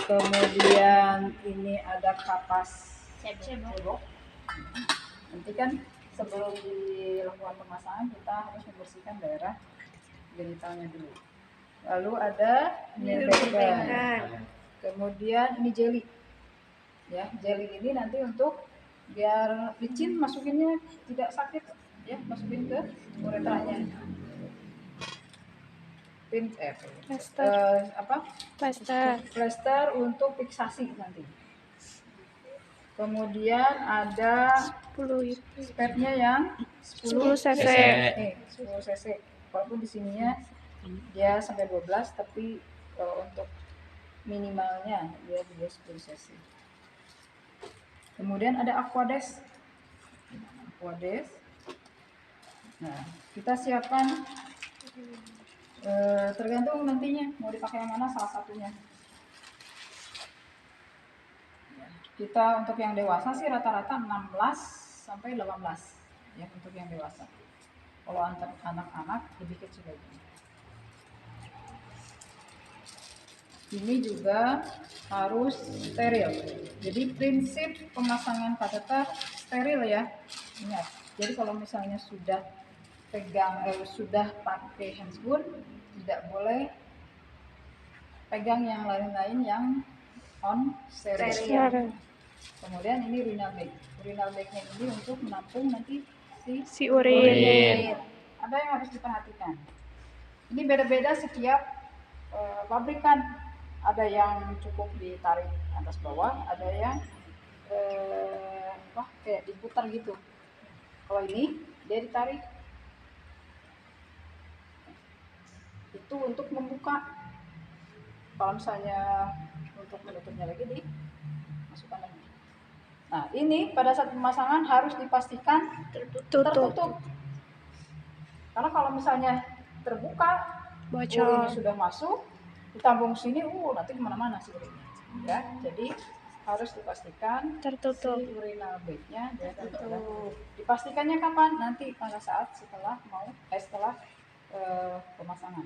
Kemudian ini ada kapas cebok. Nanti kan sebelum dilakukan pemasangan kita harus membersihkan daerah genitalnya dulu. Lalu ada nail bed. Kemudian ini jelly. Ya, jelly ini nanti untuk biar licin masukinnya tidak sakit, ya, masukin ke uretranya. Plaster untuk fiksasi nanti. Kemudian ada spatnya yang 10 cc. 10 cc. Walaupun di sininya dia sampai 12, tapi untuk minimalnya dia 10 cc. Kemudian ada aquades. Nah, kita siapkan tergantung nantinya mau dipakai yang mana, salah satunya. Kita untuk yang dewasa sih rata-rata 16 sampai 18 ya untuk yang dewasa. Kalau untuk anak-anak lebih kecil lagi. Ini juga harus steril. Jadi prinsip pemasangan kateter steril ya. Ingat. Jadi kalau misalnya sudah sudah pakai handscoon, tidak boleh pegang yang lain-lain yang on steril. Kemudian ini urinal bag. Urinal bagnya ini untuk menampung nanti si urin. Ada yang harus diperhatikan. Ini beda-beda setiap pabrikan. Ada yang cukup ditarik atas bawah, ada yang kayak diputar gitu. Kalau ini dia ditarik. Itu untuk membuka. Kalau misalnya untuk menutupnya lagi dimasukkan lagi. Nah, ini pada saat pemasangan harus dipastikan tertutup. Karena kalau misalnya terbuka, urinnya sudah masuk, ditambung sini, nanti kemana-mana sih urinnya. Ya, jadi harus dipastikan tertutup. Si urinal bagnya tertutup. Dipastikannya kapan? Nanti pada saat setelah pemasangan.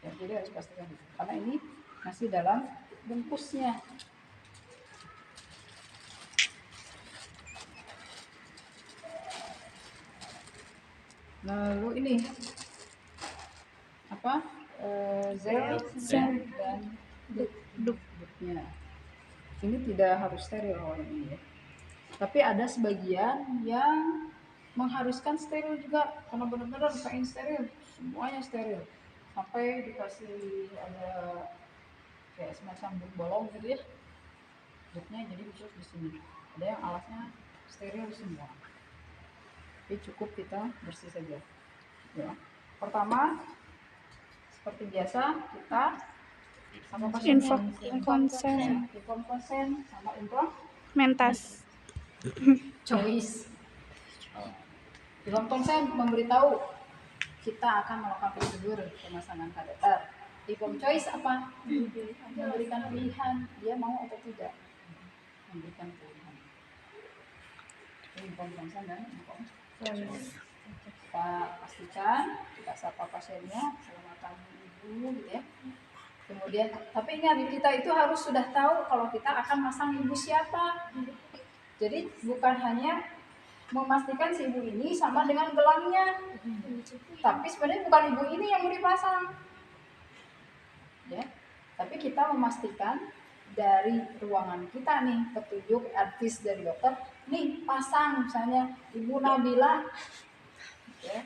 Ya, jadi harus pastikan itu. Karena ini masih dalam bungkusnya. Lalu ini zel dan dupnya. Ini tidak harus steril orang ini ya. Tapi ada sebagian yang mengharuskan steril juga, karena benar-benar pengen steril, semuanya steril. Sampai dikasih ada kayak semacam bolong gitu ya. Dupnya jadi khusus di sini. Ada yang alasnya steril semua. Tapi cukup kita bersih saja. Ya. Pertama, seperti biasa kita sama inform konsen sama inform mentas choice. Inform konsen memberitahu kita akan melakukan prosedur pemasangan kateter. Inform choice apa? Memberikan pilihan dia mau atau tidak. Memberikan pilihan. Inform konsen dan inform choice. Kita pastikan, kita sapa pasiennya, selamat ibu gitu ya. Kemudian, tapi ingat kita itu harus sudah tahu kalau kita akan masang ibu siapa. Jadi bukan hanya memastikan si ibu ini sama dengan gelangnya, tapi sebenarnya bukan ibu ini yang mau dipasang. Ya, tapi kita memastikan dari ruangan kita nih, petunjuk advis dari dokter, nih pasang misalnya Ibu Nabila. Ya.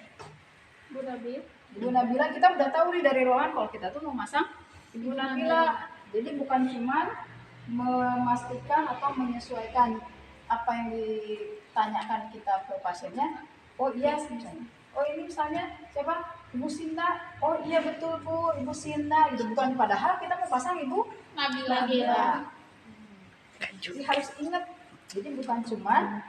Ibu Nabila kita udah tahu nih dari ruangan kalau kita tuh mau masang Ibu Nabila. Jadi bukan cuma memastikan atau menyesuaikan apa yang ditanyakan kita ke pasiennya. Oh iya misalnya. Oh ini misalnya siapa? Ibu Sinta. Oh iya betul Bu, Ibu Sinta. Itu bukan, padahal kita mau pasang Ibu Nabila. Jadi harus ingat. Jadi bukan cuma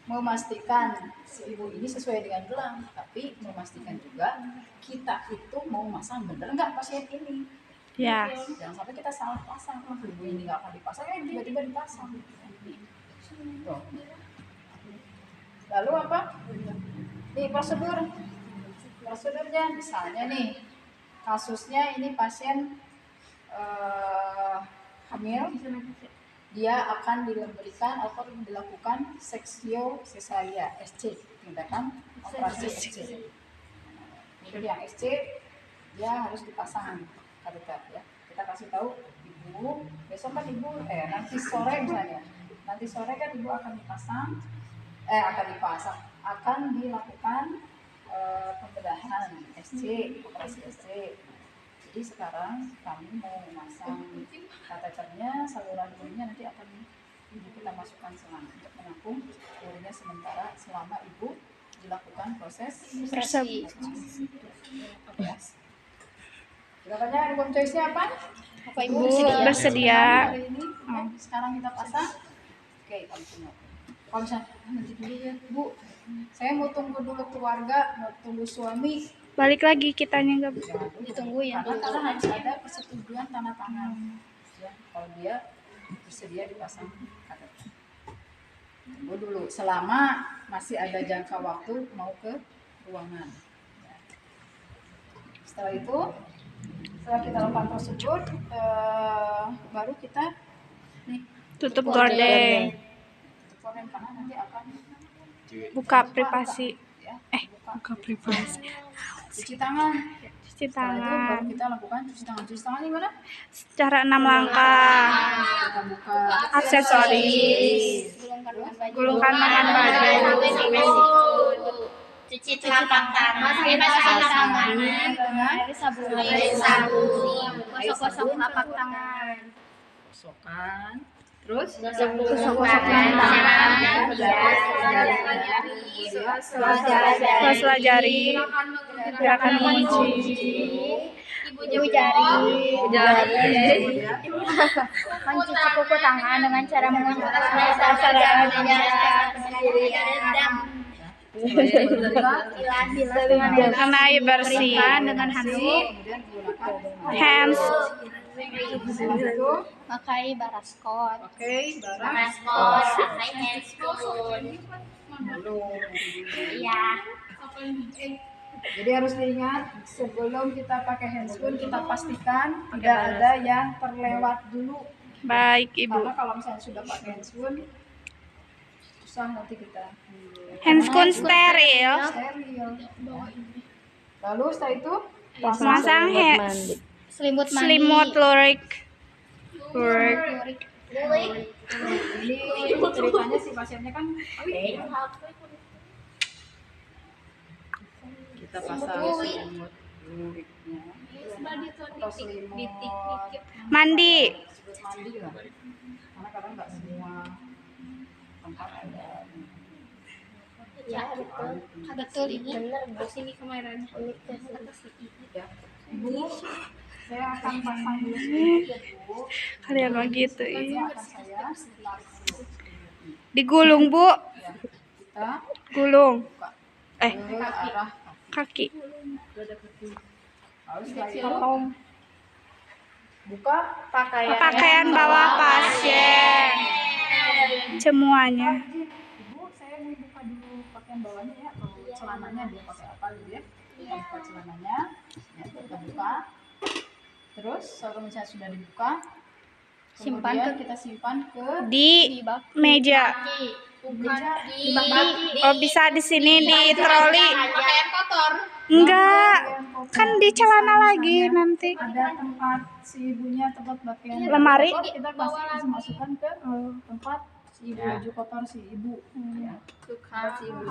memastikan si ibu ini sesuai dengan gelang, tapi memastikan juga kita itu mau masang bener nggak pasien ini. Ya. Jangan sampai kita salah pasang, ibu ini nggak akan dipasang, tiba-tiba dipasang. Tuh. Lalu apa? Nih prosedurnya misalnya nih kasusnya ini pasien hamil, dia akan diberikan atau dilakukan seksio cesaria SC, tindakan operasi SC. Jadi yang SC dia harus dipasang kateter ya. Kita kasih tahu ibu, besok kan ibu nanti sore misalnya. Nanti sore kan ibu akan akan dilakukan pembedahan SC, operasi SC. Jadi sekarang kami mau memasang kateternya, saluran urinnya nanti akan ibu kita masukkan selang untuk menampung urinnya sementara selama ibu dilakukan proses Persep. Jawabannya album choice-nya apa? Apa Ibu Bu bersedia? bersedia. Hari ini sekarang kita pasang. Oke, kamu tunggu. Kalau misalnya nanti dulu ya, Bu. Saya mau tunggu dulu keluarga, mau tunggu suami. Balik lagi kitanya nggak. Jangan dulu. Ditungguin Karena harus ada persetujuan tanda tangan. Ya, kalau dia bersedia dipasang kateter. Tunggu dulu. Selama masih ada jangka waktu mau ke ruangan. Ya. Setelah itu, setelah kita lakukan prosedur, baru kita Tutup gorden. tutup gorden karena nanti akan Buka privasi. ya, Buka privasi. cuci tangan. Cuci Setelah itu baru tangan. kita lakukan cuci tangan. Cuci tangan gimana? Secara 6 langkah. Kita buka Aksesoris. Gulungkan dengan baju. Cuci telapak tangan, basah tangan, dengan sabun, gosok-gosok telapak tangan, gosokan. Terus gosok-gosok Sela jari. Gerakan mengunci. ibu jari, mencuci kuku tangan dengan cara menguncangkan dasar dan bilas Dengan air bersih. dengan handuk, kemudian menggunakan Hands. itu pakai baraskot, pakai barang pakai handscoon, belum. iya. Jadi harus diingat sebelum kita pakai handscoon kita pastikan tidak ada yang terlewat dulu. Baik, Ibu. Karena kalau misalnya sudah pakai handscoon susah nanti kita Handscoon steril. steril. Lalu setelah itu Memasang selimut lurik. ini ceritanya si pasiennya kan kita pasang selimut luriknya atau selimut Mandi. sebut mandi lah karena kadang nggak semua tempat ada Ya, betul Ibu. Sini kemarin. ya. Ibu saya akan pasang dulu selimut ya Bu. Kalian mah gitu. Ini Ih. akan saya tarik dulu. Digulung, Bu. Ya, kita Gulung. buka Eh, ke arah kaki. lalu setelah itu buka Pakaian bawah pasien. Semuanya. Ibu saya mau buka dulu pakaian bawahnya ya atau celananya dia pakai apa gitu ya kita buka celananya ya, kita buka terus kalau misalnya sudah dibuka Simpan kemudian kita simpan ke Di meja. meja Oh, bisa di sini di troli. Pakaian kotor. Enggak. Kan di celana lagi nanti. ada tempat si ibunya tempat pakaian Lemari? kotor, kita kasih masukkan ke tempat si ibu baju kotor si ibu ya. Tempat si ibu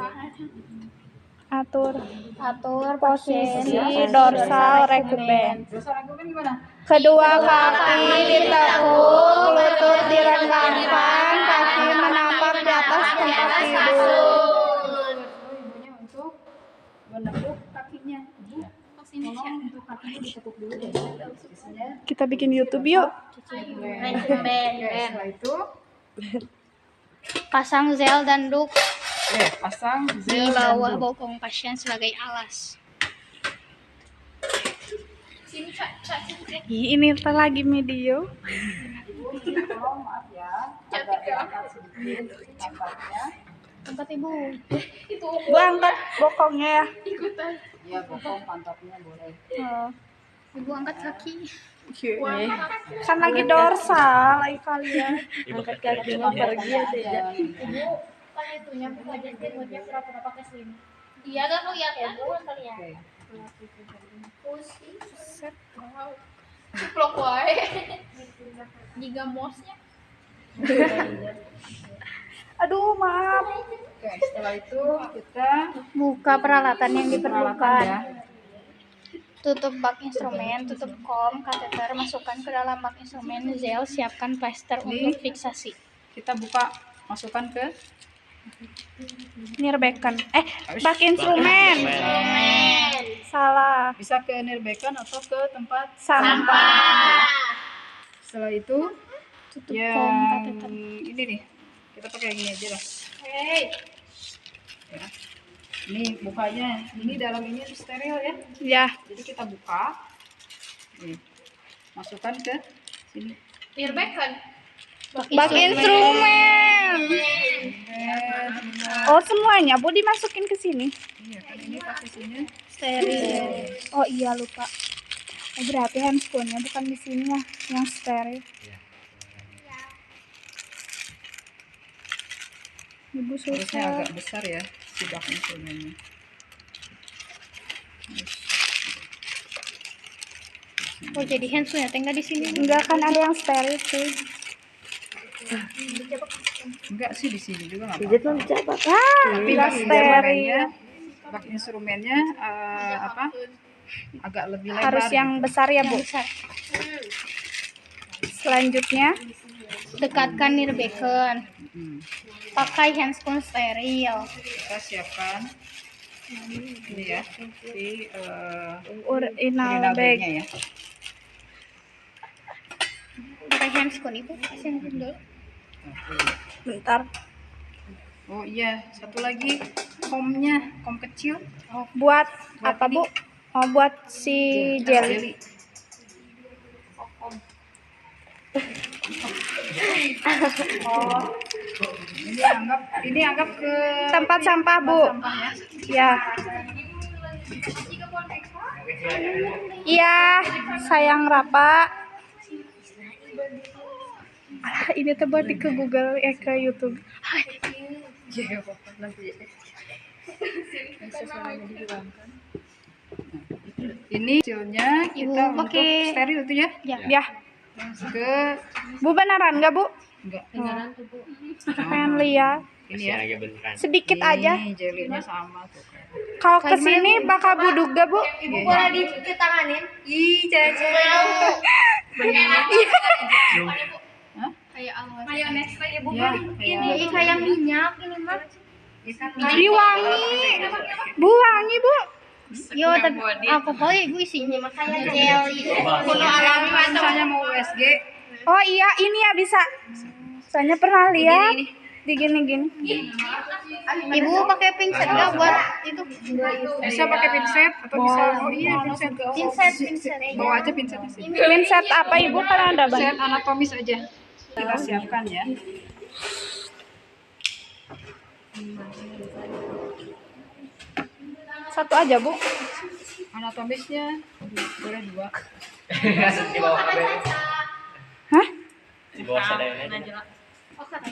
Atur Atur posisi dorsal rekuben. dosa lakukan gimana Kedua kaki ditekuk, lutut direnggangkan, kaki menapak di atas tempat tidur. ibunya untuk menekuk kakinya ibu tolong untuk kakinya ditekuk dulu deh biasanya Kita bikin YouTube yuk. setelah itu Pasang zel dan duk pasang di bawah bokong pasien sebagai alas. Ih, ini ntar lagi video. ibu tolong maaf ya agak diangkat sedikit nampaknya Tempat Ibu. Bu angkat bokongnya ya. ya bokong pantatnya boleh Ibu angkat kaki. Kan lagi dorsal lagi kalian. Angkat kakinya pergi aja ya. Ibu kan itunya buka aja selimutnya pura-pura pakai selimut. Iya gak kelihatan? Nggak kelihatan. Pusing. Wow. Ciplok wae. Jika mosnya. Aduh, maaf. Oke, setelah itu kita Buka peralatan yang peralatan diperlukan. ya. Tutup bak instrumen, tutup kom, kateter, masukkan ke dalam bak instrumen, zel, siapkan plester untuk fiksasi. Kita buka, masukkan ke Nirbeken. Bak instrumen. Salah. bisa ke nirbekan atau ke tempat Sampah. setelah itu Tutup yang kom, kateter. ini nih kita pakai yang ini aja lah ya. Ini bukanya ini dalam ini steril ya, Ya. jadi kita buka nih, masukkan ke sini Bak instrumen. Oh, semuanya Bu dimasukin ke sini. Iya kan ini posisinya Steril. Oh iya, lupa. Oh, berarti handscoonnya bukan di sini ya, yang steril. Ibu harusnya susah. agak besar ya si bak instrumennya. Oh jadi handsnya tinggal di sini. Enggak, kan ada yang steril sih. Enggak sih di sini juga nggak Pijat apa-apa. mah dicapak. Tapi Enggak bak steril. instrumennya, bak instrumennya agak lebih lebar. Harus yang besar ya, Bu. Besar. Selanjutnya, Dekatkan nirbeken. Hmm. Pakai handscoon steril. Kita siapkan ini ya si urinal urinal bag. bagnya ya. Pakai handscoon ibu. Kasih handphone dulu. Bentar. Oh iya, satu lagi komnya, kom kecil. Buat Buat apa, ini. Bu? Oh, buat si jelly. Jelly. Oh, ini anggap ke Tempat sampah, Bu. sampah ya. Ya. Iya, sayang Rapa. Alah, ini tuh buat di ke Google ke YouTube. Iya, apa-apa nanti. Ini kecilnya kita Ibu untuk pakai- steril tuh ya. Ya. Ke Bu beneran nggak, Bu? enggak Pengen lihat. ini ya. Sedikit aja. Ini jelinya sama tuh. Kalau kesini bakal buduk gak, Bu? Ibu boleh ditanganin. Ih, Caca. Hah? Kayak awas. Ya, Ini kayak minyak ini mah. Jadi wangi. Bu, wangi, Bu. Yo, tapi pokoknya ibu isinya makanya jelly. Kuno alami misalnya mau USG, Oh iya, ini ya bisa. Soalnya pernah lihat. Di gini-gini. Ibu pakai pinset nggak buat itu? bisa pakai pinset atau bisa pinset. Pinset. Bawa aja pinsetnya sih. Pinset apa, Ibu? Kan ada Pinset banyak. anatomis aja. Kita siapkan ya. Satu aja, Bu. Anatomisnya boleh 2. Hah?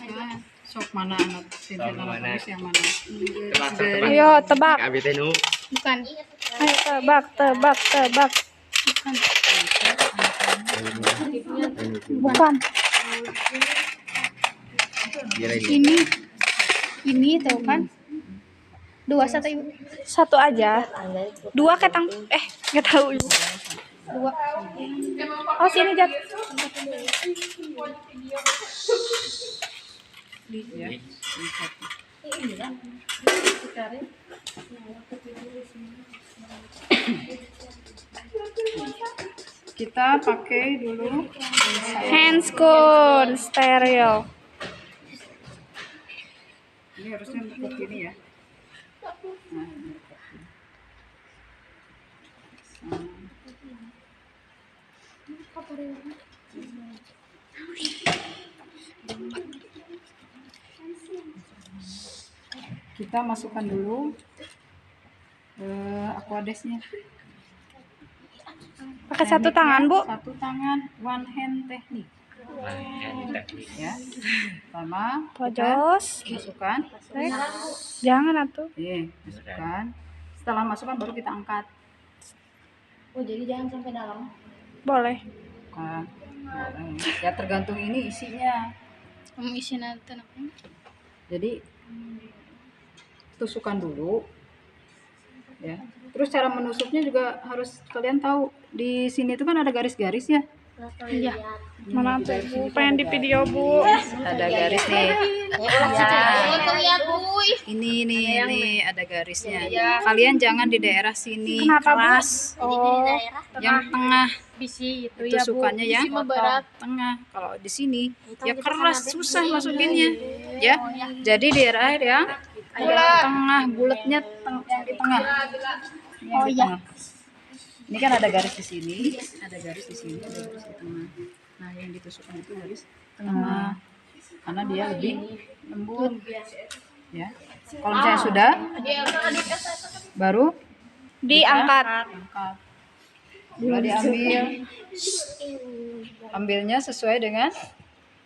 Nah, sok mana anak pinset anatomis yang mana? Ayo, tebak. Bukan. Ayo, tebak. Bukan. Ini tahu kan? 2 1 ibu. Satu aja. 2 ketang. Nggak tahu, Ibu. 2. Oh, sini, Jat. Ya. Kita pakai dulu Handscoon stereo. ini harusnya untuk ini ya. Nah, kita masukkan dulu aquadesnya. Pakai satu tangan, Bu. Satu tangan, one hand teknik. Ya. Pertama, Pojos. masukkan. Jangan atuh. Masukkan. Setelah masukkan baru kita angkat. Oh, jadi jangan sampai dalam. Boleh. Bukan. Ya tergantung ini isinya. Kamu isi nanti apa? Jadi tusukkan dulu. Ya. Terus cara menusuknya juga harus kalian tahu. Di sini itu kan ada garis-garis ya. Iya. Mana tuh, Bu? Pengen di video, Bu. Ada garis nih. Lihat, Bu. Ini ada garisnya. Kalian jangan di daerah sini Kenapa, Bu? keras. Oh, Yang tengah Bisi itu itu ya, Bu. sukanya yang Bisi berat. tengah. Kalau di sini ya keras, susah masukinnya. Ya. Jadi di daerah yang tengah, bulatnya yang di tengah. Yang di tengah. Ini kan ada garis di sini, ada garis di sini, ada garis di tengah. Nah, yang ditusukkan itu garis tengah. Karena dia lebih lembut. Ya. Kalau misalnya sudah, baru diangkat. angkat. Juga diambil. Ambilnya sesuai dengan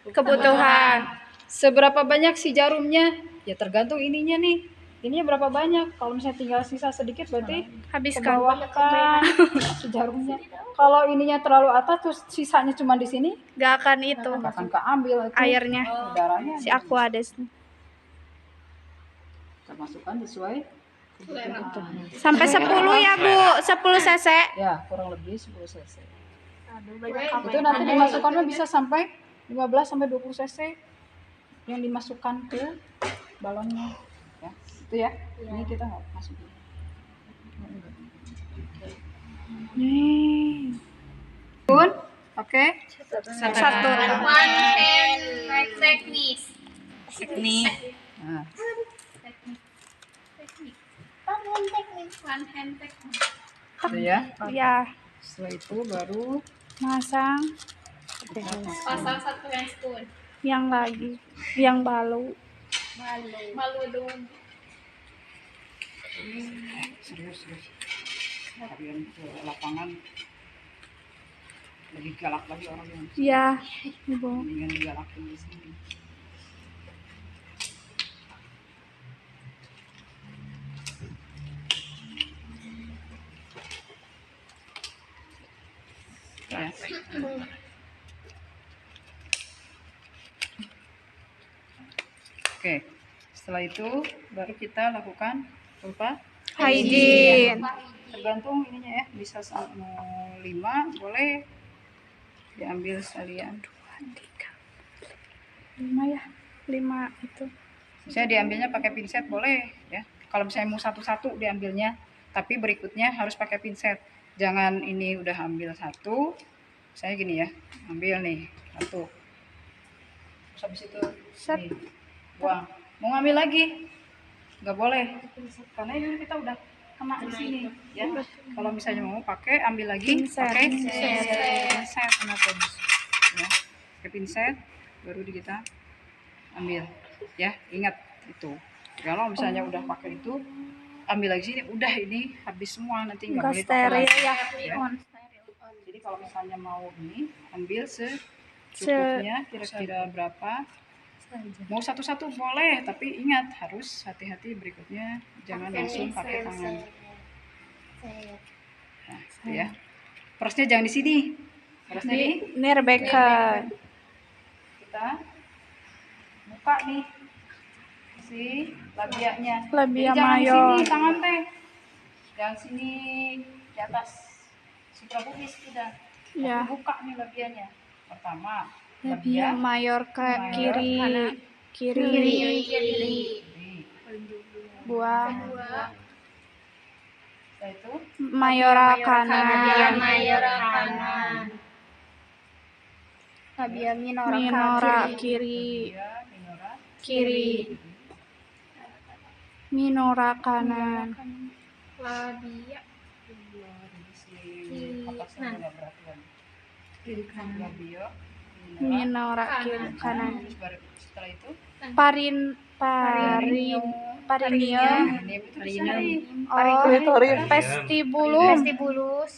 Kebutuhan. seberapa banyak si jarumnya. Ya tergantung ininya nih. Ininya berapa banyak? Kalau misalnya tinggal sisa sedikit berarti Habiskan. bawahkan si jarumnya. Kalau ininya terlalu atas terus sisanya cuma di sini, Gak akan itu. nggak akan keambil itu Airnya. udaranya. Si Aquades. Kita masukkan sesuai kebutuhan. Sampai 10 ya, Bu. 10 cc. Ya, kurang lebih 10 cc. Itu nanti dimasukkannya bisa sampai 15 sampai 20 cc yang dimasukkan ke balonnya. Ya, itu ya. Ini kita nggak masukin. Pun, oke. Satu. One hand teknis. Nah, One hand teknis. itu ya. Ya, Setelah itu baru masang Pasang satu hand spoon. yang lagi, yang balu. Malu dong. serius. Kalian ke lapangan lebih galak lagi orang yang Ya, Bu. mendingan digalakin di sini. Ya. Oke, setelah itu baru kita lakukan apa? Hygiene. Tergantung ininya ya, bisa mau 5 boleh diambil sekalian. 5 ya. 5 itu. Misalnya diambilnya pakai pinset boleh ya. Kalau misalnya mau satu-satu diambilnya, tapi berikutnya harus pakai pinset. Jangan ini udah ambil satu, saya gini ya, ambil nih satu. Terus habis itu nih, buang. Mau ngambil lagi, nggak boleh, karena ini kita udah kena di sini ya. Kalau misalnya mau pakai, ambil lagi, Pinset. pakai pinset kenapa? Ya, pakai pinset, baru kita ambil ya. Ingat itu. Kalau misalnya udah pakai itu, ambil lagi sini, udah ini habis semua, nanti nggak Enggak boleh pakai steril lagi. ya. Ya. Jadi kalau misalnya mau ini, ambil secukupnya, kira-kira berapa. Mau satu-satu boleh, tapi ingat harus hati-hati berikutnya, jangan langsung pakai tangan. Nah, itu ya. Perasnya jangan di sini. Perasnya di Ini Rebecca. kita buka nih si labianya. Labia Jadi jangan di mayor. sini tangan teh. Jangan sini di atas suprapubis tidak. Ya. Buka nih labianya. Pertama, Labia mayor ke kiri. Kiri. kiri. Buang. Setelah itu Mayora kanan. Mayora kanan. Labia Minora kiri. dia minora Kiri. Minora kanan. Labia. si atasnya nggak berat kan. Kiri kanan labio. Minora kiri kanan. Terus baru setelah itu Parinio. ini Oh, vestibulum. Vestibulus.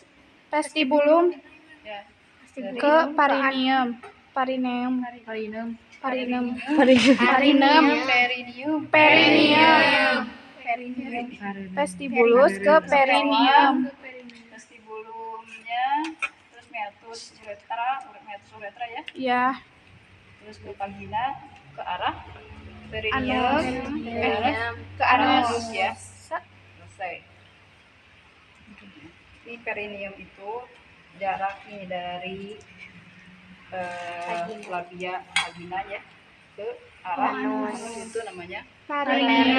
vestibulum Ya. ke perineum. Perineum. Perineum. Perineum. Perineum. Perineum. Perineum. Perineum. Vestibulus ke perineum. Vestibulumnya, terus meatus uretra ya. Ya. Terus ke vagina ke arah Anus. ke arah anus ya. Selesai. Di perineum itu jarak nih dari labia vagina ya ke arah anus itu namanya Perineum.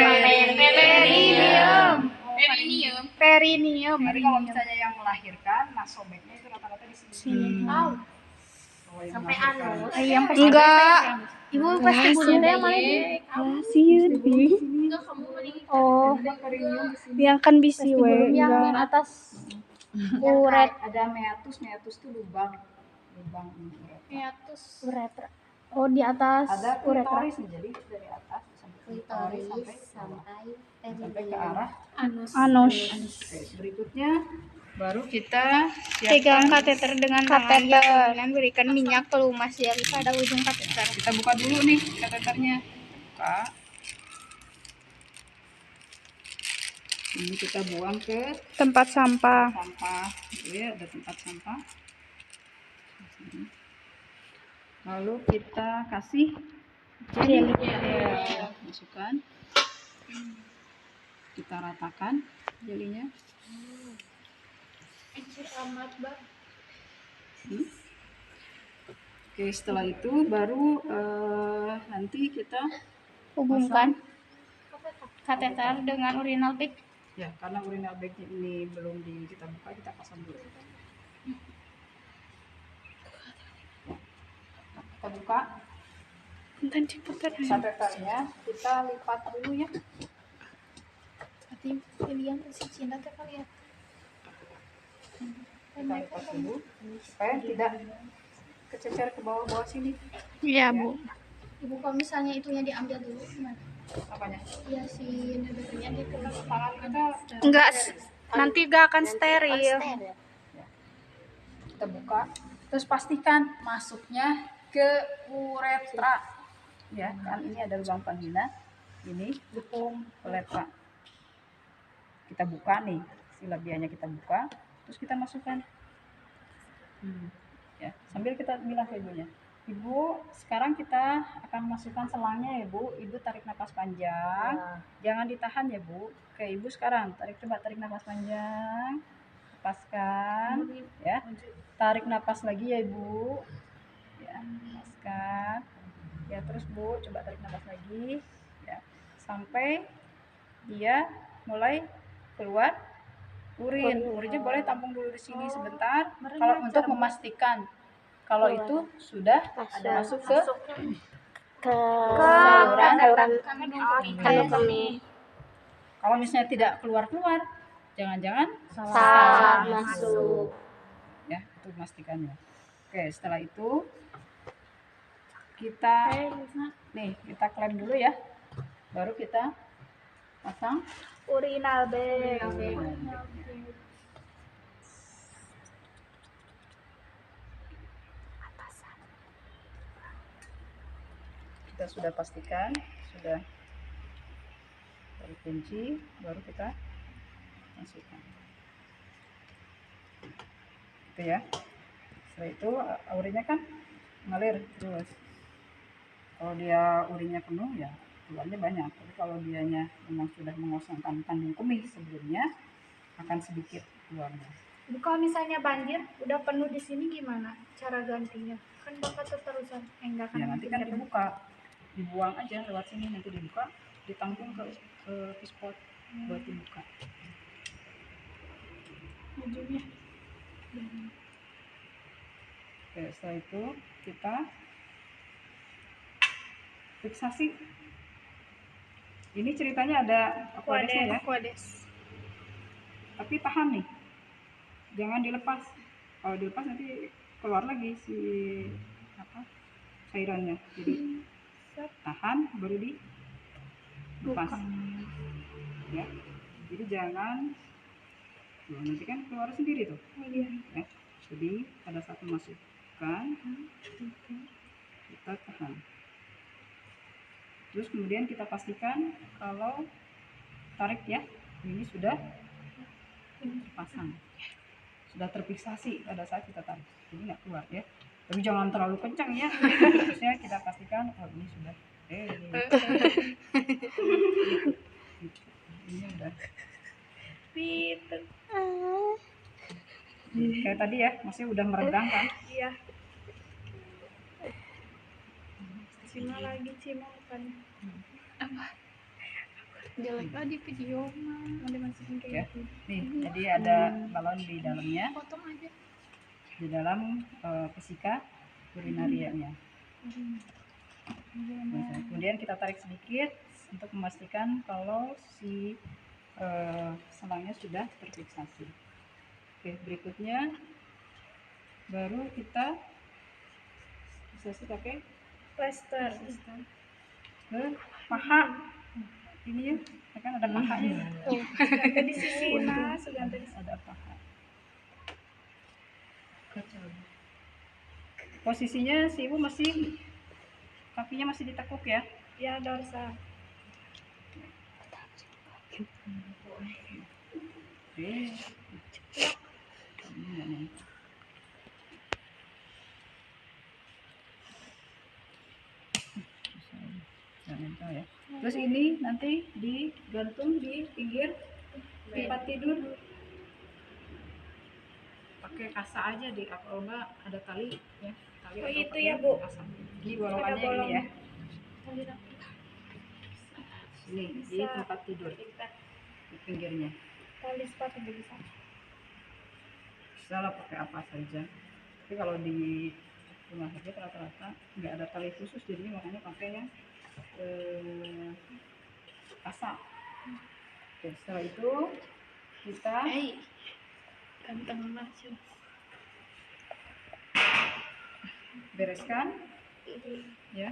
Perineum. Tapi kalau misalnya yang melahirkan, nah sobeknya itu rata-rata di sini. Kalau yang Sampai melahirkan. anus. Enggak. Ibu vestibulumnya yang mana nih? Enggak Kamu mending Oh, Perineum di sini. yang kan bisi we. vestibulum yang Enggak. atas Uret. Ada meatus tuh lubang uretra. uretra. Oh, di atas Ada uretra. klitoris nih, jadi dari atas sampai klitoris sampai ke arah Anus. Oke, berikutnya baru kita Pegang siapkan. kateter dengan tangan dan berikan minyak pelumas jari pada ujung kateter. Kita buka dulu nih kateternya. Buka. Ini kita buang ke Tempat sampah. sampah. Ya, ada tempat sampah. Di sini. Lalu kita kasih jeli. Ya, masukkan. Kita ratakan jelinya. Oke, setelah itu baru nanti kita Hubungkan kateter dengan urinal bag. ya, karena urinal bag ini belum kita buka, kita pasang dulu. Kita buka kateternya, kita lipat dulu ya. Pilihan si Cinta teh kali ya. Kita lipat dulu supaya tidak kececer ke bawah sini. Iya, Bu. Ibu kalau misalnya itunya diambil dulu gimana? Apanya? Ya si nebetunya dikeluar. Tangan kita Enggak, nanti gak akan steril. kita buka, terus pastikan masuknya ke uretra. Ya, kan ini ada lubang vagina, ini uretra. Kita buka nih, si labianya kita buka, terus kita masukkan. Ya, sambil kita milah ke ibunya. Ibu, sekarang kita akan masukkan selangnya ya Bu. Ibu tarik napas panjang, jangan ditahan ya Bu. Oke, Ibu sekarang coba tarik napas panjang, lepaskan, ya. Tarik napas lagi ya Ibu, ya, lepaskan, ya. Terus Bu, coba tarik napas lagi, ya, sampai dia mulai keluar urinnya boleh tampung dulu di sini sebentar. Kalau untuk memastikan kalau itu sudah ada masuk ke saluran kandung kemih. Kalau misalnya tidak keluar, jangan-jangan salah masuk. Ya, itu memastikannya. Oke, setelah itu kita klaim dulu ya. Baru kita pasang Urinal bag. Kita sudah pastikan sudah terkunci, baru kita masukkan. Itu ya. Setelah itu urinnya kan ngalir terus. Kalau dia urinnya penuh ya keluarnya banyak. Tapi kalau dianya memang sudah mengosongkan kandung kemih sebelumnya, akan sedikit keluarnya. Bu, kalau misalnya banjir udah penuh di sini gimana cara gantinya? Kan bakal terusan enggak kan? Ya nanti kan dibuka, dibuang aja lewat sini, nanti dibuka, ditampung ke pispot buat dibuka. Ujungnya. Oke, setelah itu kita fiksasi. Ini ceritanya ada aquadesnya ya. Aquades. Tapi tahan nih, jangan dilepas. Kalau dilepas nanti keluar lagi si cairannya. Jadi tahan baru dilepas. Ya. Jadi jangan Nah, nanti kan keluar sendiri tuh. Ya. Jadi pada saat memasukkan kita tahan. Terus kemudian kita pastikan kalau tarik ya, ini sudah terpasang, sudah terfiksasi pada saat kita tarik, jadi nggak keluar ya. Tapi jangan terlalu kencang ya. Terusnya kita pastikan oh ini sudah ini udah kayak tadi ya, maksudnya udah meredang kan. Iya. Cima lagi, Cima bukan. Jelek lah di video mah. Mau dimasukin Oke. kayak gitu. Nih jadi ada balon di dalamnya, Potong aja. di dalam vesika urinarianya. Kemudian kita tarik sedikit untuk memastikan kalau si selangnya sudah terfiksasi. Oke, berikutnya baru kita fiksasi pakai Plaster. ke paha. Ini ya, kan ada pahanya. Sudah di sisi nah, sudah di sisi. Ada paha. Posisinya si ibu masih kakinya masih ditekuk ya. Ya, dorsal. Oke. Ini nggak nempel. Nggak nempel ya. Terus ini nanti digantung di pinggir tempat tidur. Pakai kasa aja di, kalau enggak ada tali ya. Tali Oh, atau itu pakai ya, Bu. kasa. Ini bolongannya Ada ini ya. bolong. Ini di Bisa. tempat tidur di pinggirnya. Tali sepatu juga bisa. Bisa lah pakai apa saja. Tapi kalau di rumah sakit rata-rata nggak ada tali khusus, jadi makanya pakai yang kasa. Oke, setelah itu kita Ganteng macam. bereskan ya.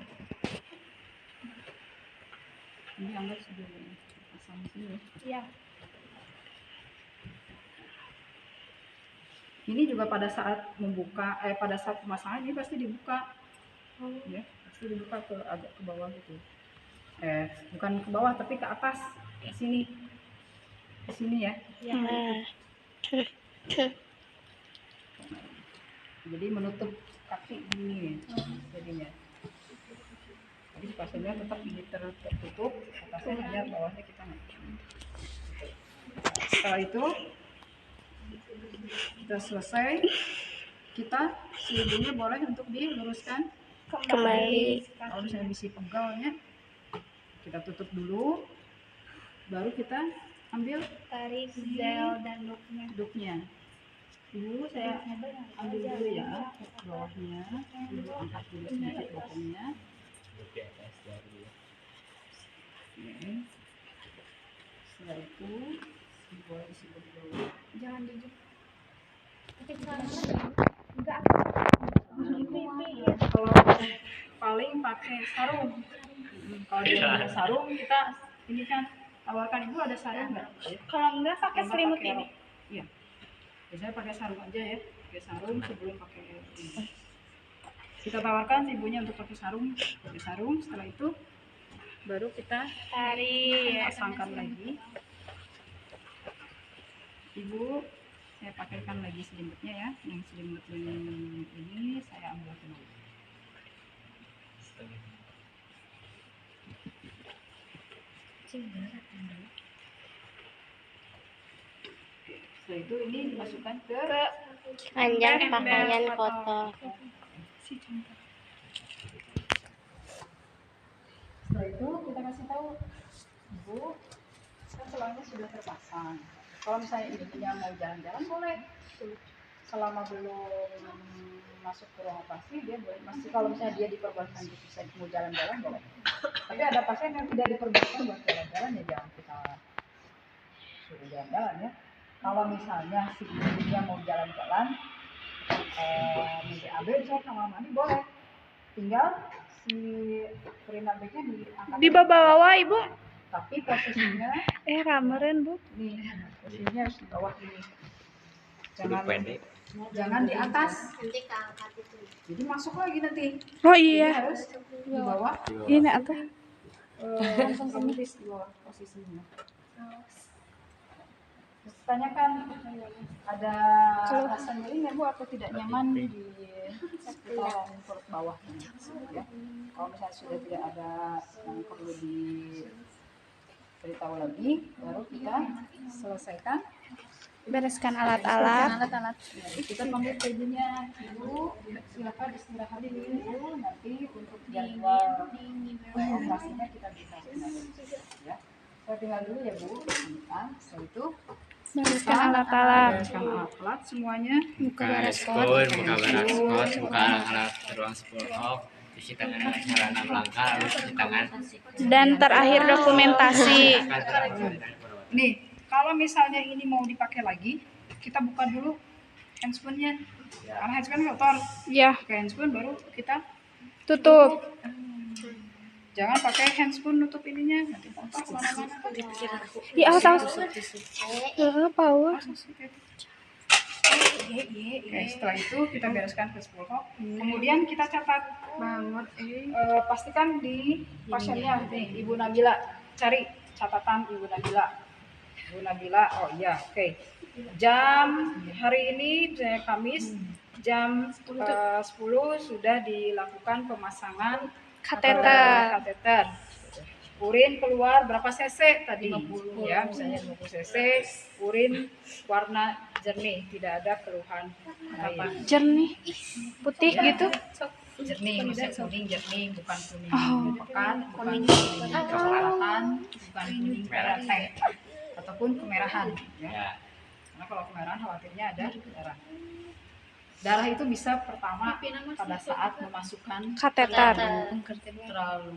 Ini anggap sudah pasang sini. Iya. Ini juga pada saat membuka, pada saat pemasangan ini pasti dibuka, ya, pasti dibuka ke agak ke bawah gitu. Bukan ke bawah tapi ke atas, ke sini, ya. Iya. Jadi menutup kaki gini, jadinya. Jadi pasiennya tetap tertutup, atasnya hanya bawahnya kita nggak. Setelah itu kita selesai, si ibunya boleh untuk diluruskan Kembali. kalau misalnya bisi pegalnya kita tutup dulu, baru kita ambil Tarik gel dan duknya. Ibu saya ambil dulu ya bawahnya, ibu angkat dulu sedikit botolnya. Setelah itu boleh disebut dulu. jangan dijepit. Kalau paling pakai sarung. Kalau dia punya sarung, kita ini kan tawarkan, ibu ada sarung nggak? Kalau enggak pakai Enggak selimut pakai ini. rok. Iya. Biasanya pakai sarung aja ya. Pakai sarung sebelum pakai ini. Kita tawarkan ibunya untuk pakai sarung. Setelah itu baru kita Tarik. pasangkan lagi. Ibu, saya pakaikan lagi selimutnya ya. Yang selimut ini saya ambil dulu. Setelah itu ini dimasukkan ke Keranjang pakaian kotor. Setelah itu kita kasih tahu ibu, kan selangnya sudah terpasang. Kalau misalnya ibunya mau jalan-jalan boleh, selama belum masuk ke ruang operasi dia boleh. Masih kalau misalnya dia diperbolehkan untuk bisa mau jalan-jalan boleh. Tapi ada pasien yang tidak diperbolehkan buat jalan-jalan, ya jangan kita suruh jalan-jalan ya. Kalau misalnya si ibunya mau jalan-jalan, mau BAB misalnya kamar mandi boleh. Tinggal si urinabeknya diangkat Di bawah Ibu. Tapi posisinya Rameren Bu. nih, posisinya harus di bawah ini. Duduk pendek. Jangan di atas. Nanti keangkat itu. Jadi masuk lagi nanti. Oh Jadi iya. harus di bawah. Ini atau Otomatis di bawah posisinya. Terus tanyakan ada rasa nyeri nggak Bu atau tidak nyaman di sekitaran perut bawah ini, ya. Kalau misalnya sudah tidak ada yang perlu diberitahu lagi, baru kita selesaikan. bereskan alat-alat. Ya, kita panggil ibunya, Ibu silakan istirahat dulu, nanti untuk jadwal operasinya kita bisa ya. Saya tinggal dulu ya Bu. Setelah itu Bereskan alat-alat. bereskan alat semuanya. Buka respon, buka baraskot, buka alat ruang sepuluh, cuci tangan dengan cara 6 langkah, lalu cuci tangan. Dan terakhir dokumentasi. Nih, kalau misalnya ini mau dipakai lagi, kita buka dulu handspoon-nya. Karena handspoon kotor. Ya, Pakai handspoon baru kita tutup. jangan pakai handspoon nutup ininya. Nanti kotor kemana-mana. Ya, awas. Power. Oke, setelah itu kita bereskan ke sepuluh. Kemudian kita catat banget. Pastikan di pasiennya nih, Ibu Nabila. Cari catatan Ibu Nabila. Ibu Nabila, oh iya, oke. Jam hari ini Kamis jam 10 sudah dilakukan pemasangan kateter. Urin keluar berapa cc tadi? 50 ya, misalnya 50 cc. Urin warna jernih, tidak ada keluhan air. Jernih. Putih gitu. Jernih, maksudnya kuning jernih, bukan kuning pekat, bukan kuning kecoklatan, bukan kuning merah teh, ataupun kemerahan. Ya. Ya. Karena kalau kemerahan khawatirnya ada darah. Darah itu bisa pertama pada saat memasukkan Kateter. terlalu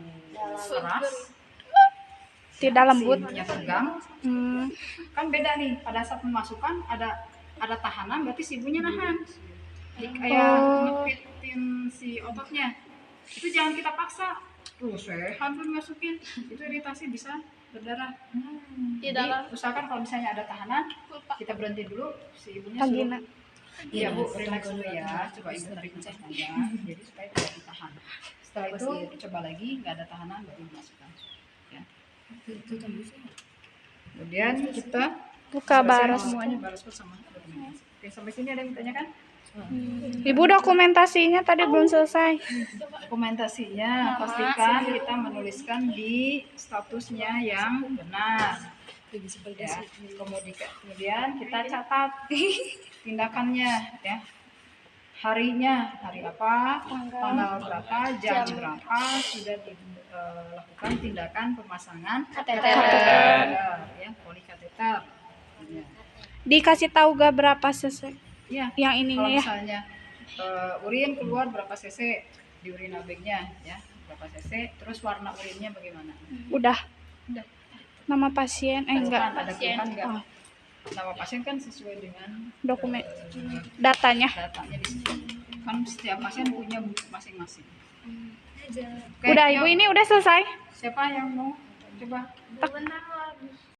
keras, Tidak lembut. si ibunya tegang, Hmm, kan beda nih. Pada saat memasukkan ada tahanan, berarti si ibunya nahan. Jadi kayak ngepitin si ototnya. Itu jangan kita paksa. Tuh, sehat tuh masukin. Itu iritasi bisa berdarah. Jadi usahakan kalau misalnya ada tahanan, kita berhenti dulu. Si ibunya Tagina. suruh, iya Bu, relax dulu ya. Coba ibu tarik nafas panjang. Jadi supaya tidak ditahan. Setelah itu coba lagi, nggak ada tahanan baru dimasukkan. Ya. Kemudian kita Buka selesai baras. semuanya baras sama dokumentasi. Oke, sampai sini ada yang ditanyakan? Ibu dokumentasinya tadi belum selesai. Dokumentasinya pastikan kita menuliskan di statusnya yang benar. Ya. Kemudian kita catat tindakannya, ya. Harinya, hari apa, tanggal berapa, jam berapa sudah dilakukan tindakan pemasangan kateter, ya, polikateter. Ya. Dikasih tahu gak berapa cc Ya. yang Kalau ininya ya? misalnya urin keluar berapa cc di urinabegnya, ya, berapa cc, terus warna urinnya bagaimana? Udah. Nama pasien enggak. Ada keluhan nggak? Oh. Nama pasien kan sesuai dengan Dokumen datanya. datanya di situ. Kan setiap pasien punya buku masing-masing. Oke, Udah yuk. Ibu, ini udah selesai. Siapa yang mau coba?